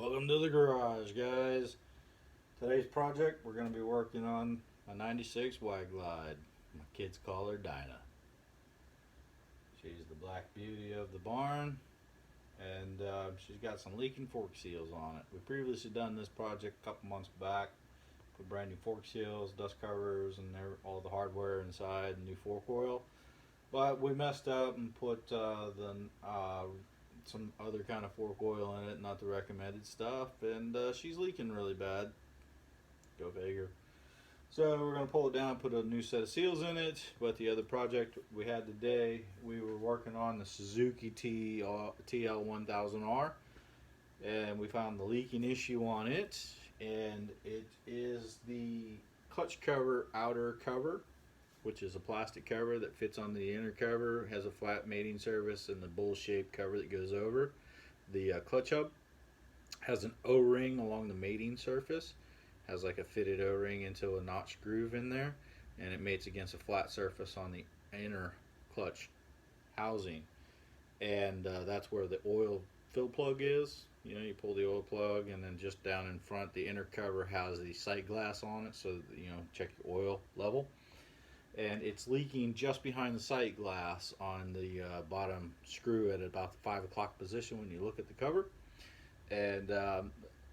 Welcome to the garage, guys. Today's project, we're going to be working on a 96 Wag Glide. My kids call her Dyna. She's the black beauty of the barn, and she's got some leaking fork seals on it. We previously done this project a couple months back. Put brand new fork seals, dust covers, and all the hardware inside, new fork oil. But we messed up and put some other kind of fork oil in it, not the recommended stuff, and she's leaking really bad. Go figure. So we're going to pull it down, put a new set of seals in it. But the other project we had today, we were working on the Suzuki TL1000R, and we found the leaking issue on it, and it is the clutch cover outer cover, which is a plastic cover that fits on the inner cover, has a flat mating surface, and the bowl-shaped cover that goes over. The clutch hub has an O-ring along the mating surface, has like a fitted O-ring into a notch groove in there, and it mates against a flat surface on the inner clutch housing. And that's where the oil fill plug is. You know, you pull the oil plug, and then just down in front, the inner cover has the sight glass on it, so that, you know, check your oil level. And it's leaking just behind the sight glass on the bottom screw at about the 5 o'clock position when you look at the cover. And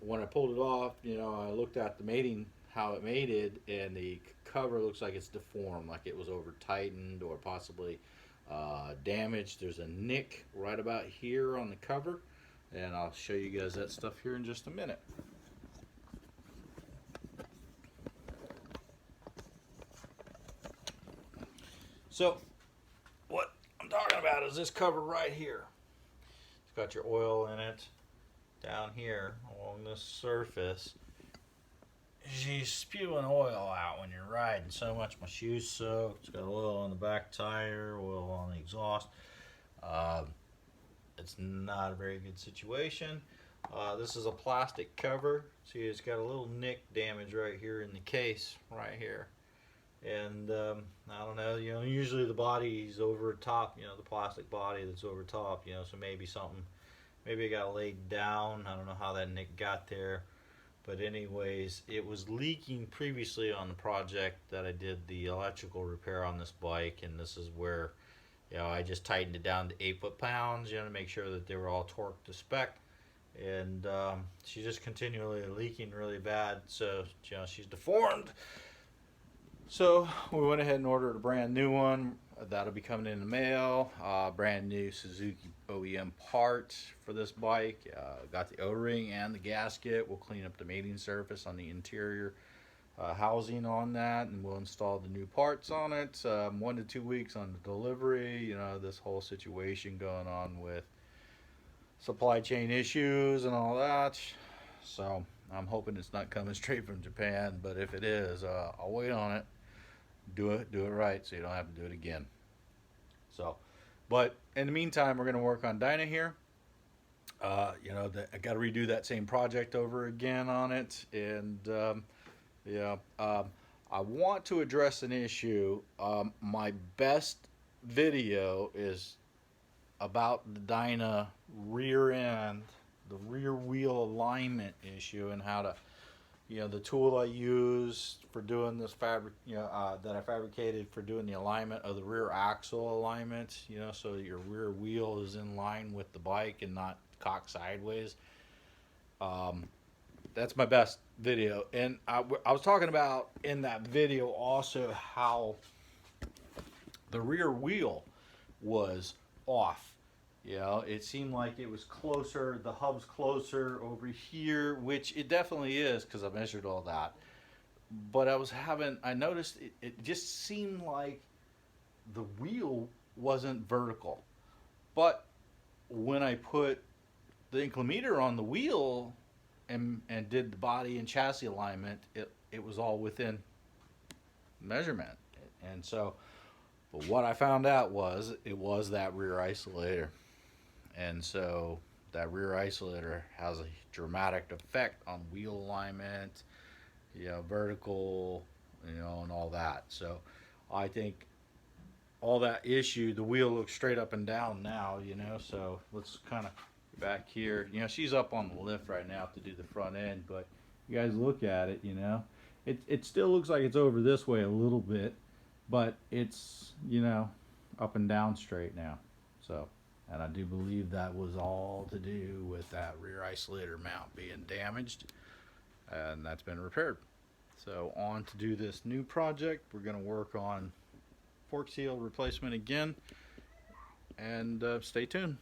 when I pulled it off, you know, I looked at the mating, how it mated, and the cover looks like it's deformed, like it was over tightened or possibly damaged. There's a nick right about here on the cover, and I'll show you guys that stuff here in just a minute. So what I'm talking about is this cover right here. It's got your oil in it down here along this surface. She's spewing oil out when you're riding so much. My shoe's soaked. It's got oil on the back tire, oil on the exhaust. It's not a very good situation. This is a plastic cover. See, it's got a little nick damage right here in the case right here. And I don't know, you know, usually the body's over top, you know, the plastic body that's over top, you know, so maybe it got laid down. I don't know how that nick got there, but anyways, it was leaking previously on the project that I did the electrical repair on this bike, and this is where, you know, I just tightened it down to 8 foot-pounds, you know, to make sure that they were all torqued to spec. And she's just continually leaking really bad, so, you know, she's deformed. So we went ahead and ordered a brand new one. That'll be coming in the mail. Brand new Suzuki OEM part for this bike. Got the O-ring and the gasket. We'll clean up the mating surface on the interior housing on that, and we'll install the new parts on it. 1 to 2 weeks on the delivery. You know, this whole situation going on with supply chain issues and all that. So I'm hoping it's not coming straight from Japan, but if it is, I'll wait on it. Do it right, so you don't have to do it again. So, but in the meantime, we're going to work on Dyna here. You know, I got to redo that same project over again on it, and I want to address an issue. My best video is about the Dyna rear end, the rear wheel alignment issue, and how to, you know, the tool I used for doing this that I fabricated for doing the alignment of the rear axle alignment, you know, so your rear wheel is in line with the bike and not cocked sideways. That's my best video. And I was talking about in that video also how the rear wheel was off. You know, it seemed like it was closer, the hub's closer over here, which it definitely is because I measured all that. But I noticed it just seemed like the wheel wasn't vertical. But when I put the inclinometer on the wheel and did the body and chassis alignment, it was all within measurement. And so, but what I found out was it was that rear isolator. And so that rear isolator has a dramatic effect on wheel alignment, you know, vertical, you know, and all that. So I think all that issue, the wheel looks straight up and down now, you know, so let's kind of back here. You know, she's up on the lift right now to do the front end, but you guys look at it, you know, it still looks like it's over this way a little bit, but it's, you know, up and down straight now. So, and I do believe that was all to do with that rear isolator mount being damaged, and that's been repaired. So on to do this new project. We're going to work on fork seal replacement again, and stay tuned.